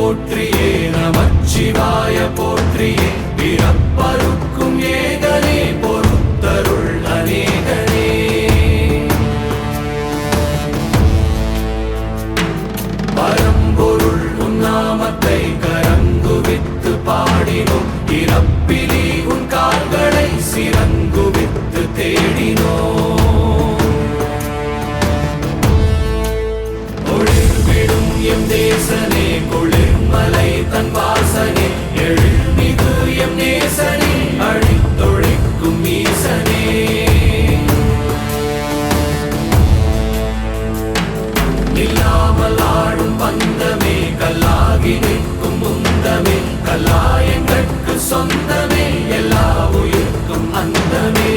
போற்றியே நமச்சிவாய போற்றியே பிறப்பருக்கும் ஏகனே பொறுத்தருள் அநேகனே பரம்பொருள் உன் நாமத்தை கரங்குவித்து பாடினோம் இறப்பிலி உன் கால்களை சிறங்குவித்து தேடினோம் ஒளிர்விடும் எம் தேசனே குளிர்மலை தன் வாசனே எழுமிகு எம் நேசனே அழித்தொழிக்கும் ஈசனே இல்லாமல் ஆடும் பந்தமே கல்லாகி நிற்கும் முந்தமே கல்லாயங்கட்கு சொந்தமே எல்லா உயிர்க்கும் அந்தமே